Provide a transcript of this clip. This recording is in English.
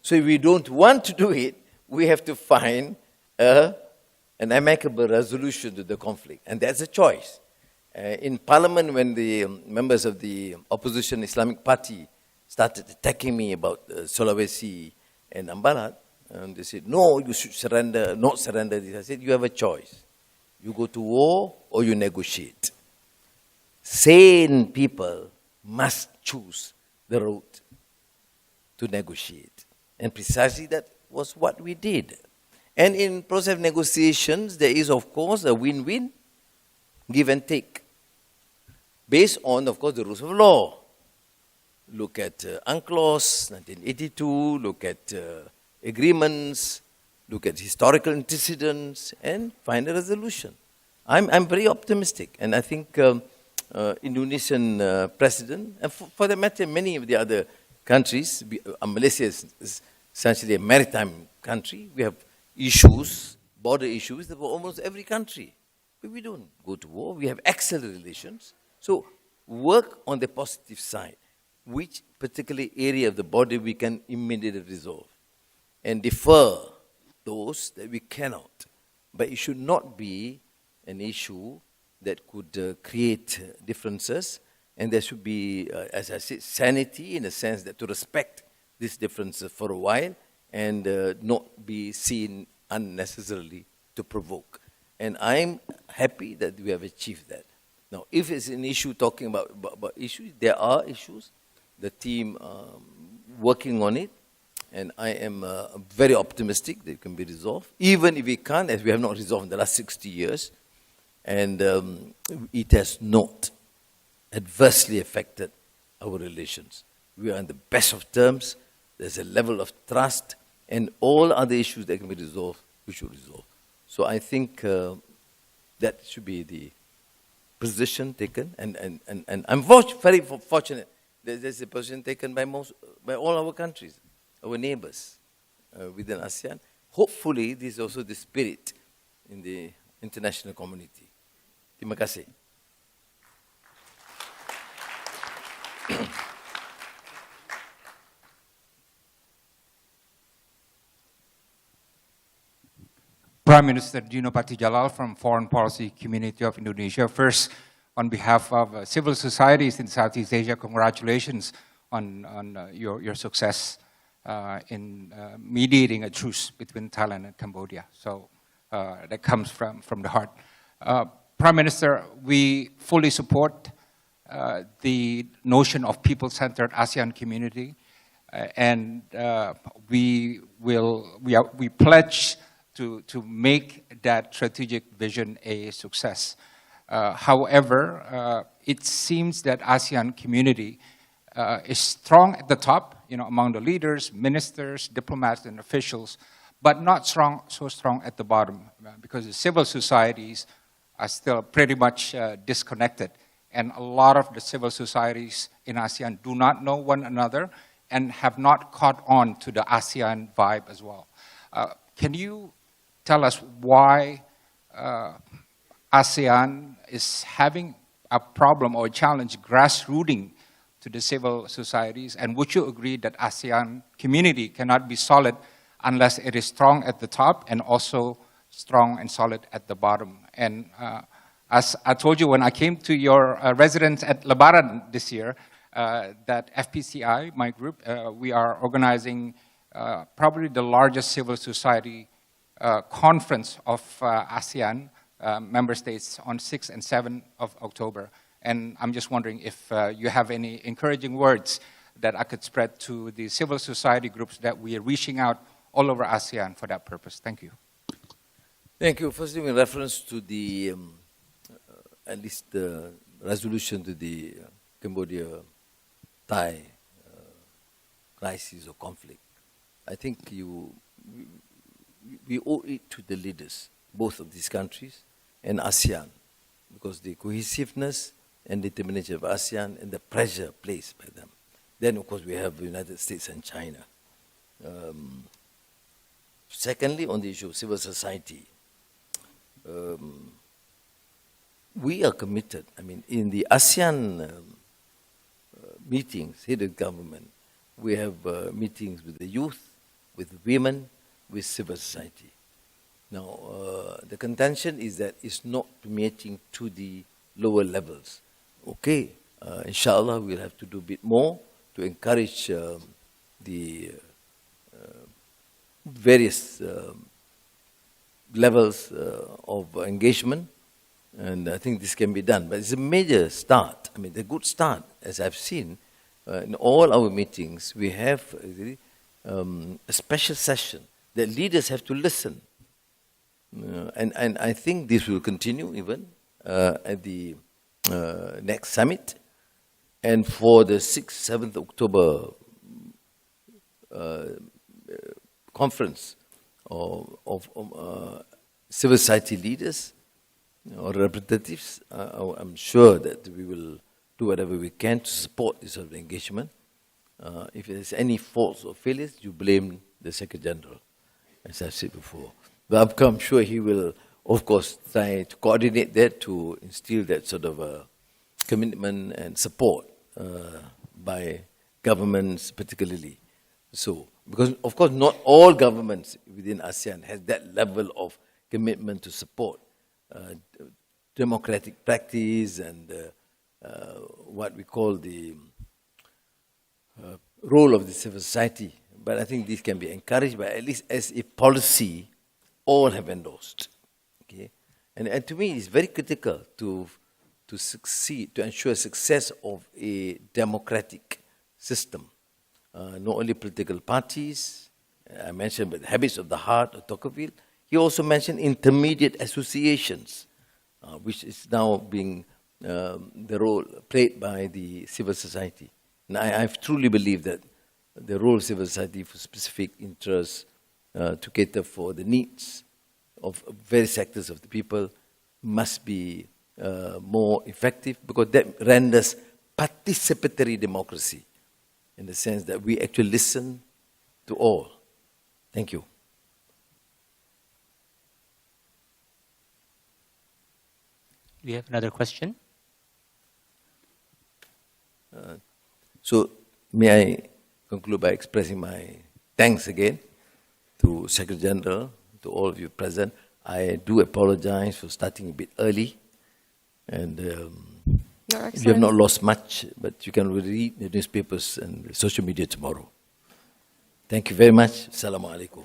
So if we don't want to do it, we have to find an amicable resolution to the conflict. And that's a choice. In Parliament, when the members of the opposition Islamic Party started attacking me about Sulawesi and Ambalat, and they said, no, you should surrender, not surrender this. I said, you have a choice. You go to war or you negotiate. Sane people must choose the road to negotiate. And precisely that was what we did. And in process of negotiations, there is, of course, a win-win, give and take, based on, of course, the rules of law. Look at UNCLOS, 1982, look at agreements, look at historical antecedents, and find a resolution. I'm very optimistic, and I think Indonesian president, and for that matter, many of the other countries, Malaysia is essentially a maritime country. We have issues, border issues, for almost every country. But we don't go to war. We have excellent relations. So work on the positive side. Which particular area of the border we can immediately resolve. And defer those that we cannot. But it should not be an issue that could create differences. And there should be, as I said, sanity in the sense that to respect these differences for a while and not be seen unnecessarily to provoke. And I'm happy that we have achieved that. Now, if it's an issue talking about issues, there are issues. The team working on it, and I am very optimistic that it can be resolved, even if we can't, as we have not resolved in the last 60 years, and it has not adversely affected our relations. We are in the best of terms, there's a level of trust, and all other issues that can be resolved, we should resolve. So I think that should be the position taken, and I'm very fortunate. There's a position taken by all our countries, our neighbors within ASEAN. Hopefully, this is also the spirit in the international community. Terima kasih. Prime Minister Dino Patijalal from Foreign Policy Community of Indonesia. First, on behalf of civil societies in Southeast Asia, congratulations on your success in mediating a truce between Thailand and Cambodia. So that comes from the heart. Prime Minister, we fully support the notion of people-centered ASEAN community, and we pledge to make that strategic vision a success. However, it seems that ASEAN community is strong at the top, among the leaders, ministers, diplomats, and officials, but not so strong at the bottom, because the civil societies are still pretty much disconnected. And a lot of the civil societies in ASEAN do not know one another and have not caught on to the ASEAN vibe as well. Can you tell us why ASEAN is having a problem or a challenge grassrooting to the civil societies, and would you agree that ASEAN community cannot be solid unless it is strong at the top and also strong and solid at the bottom? And as I told you when I came to your residence at Lebaran this year, that FPCI, my group, we are organizing probably the largest civil society conference of ASEAN member states on 6 and 7 of October. And I'm just wondering if you have any encouraging words that I could spread to the civil society groups that we are reaching out all over ASEAN for that purpose. Thank you. Thank you. Firstly, in reference to the, at least the resolution to the Cambodia-Thai crisis or conflict, I think we owe it to the leaders, both of these countries and ASEAN, because the cohesiveness and determination of ASEAN and the pressure placed by them. Then, of course, we have the United States and China. Secondly, on the issue of civil society, we are committed. I mean, in the ASEAN meetings, head of government, we have meetings with the youth, with women, with civil society. Now, the contention is that it's not permeating to the lower levels. Okay, inshallah, we'll have to do a bit more to encourage the various levels of engagement, and I think this can be done. But it's a major start. I mean, a good start, as I've seen. In all our meetings, we have a special session that leaders have to listen. And I think this will continue even at the next summit. And for the 6th, 7th October conference of civil society leaders or representatives, I'm sure that we will do whatever we can to support this sort of engagement. If there's any faults or failures, you blame the Secretary General, as I've said before. But I'm sure he will, of course, try to coordinate that, to instill that sort of commitment and support by governments particularly. So, because of course not all governments within ASEAN has that level of commitment to support democratic practice and what we call the role of the civil society. But I think this can be encouraged, but at least as a policy, all have endorsed. Okay? And to me, it's very critical to succeed, to ensure success of a democratic system. Not only political parties, I mentioned but habits of the heart of Tocqueville, he also mentioned intermediate associations, which is now being the role played by the civil society. And I truly believe that the role of civil society for specific interests to cater for the needs of various sectors of the people must be more effective, because that renders participatory democracy in the sense that we actually listen to all. Thank you. We have another question. So may I conclude by expressing my thanks again to Secretary General, to all of you present. I do apologize for starting a bit early, and you have not lost much, but you can read the newspapers and the social media tomorrow. Thank you very much. Assalamu alaikum.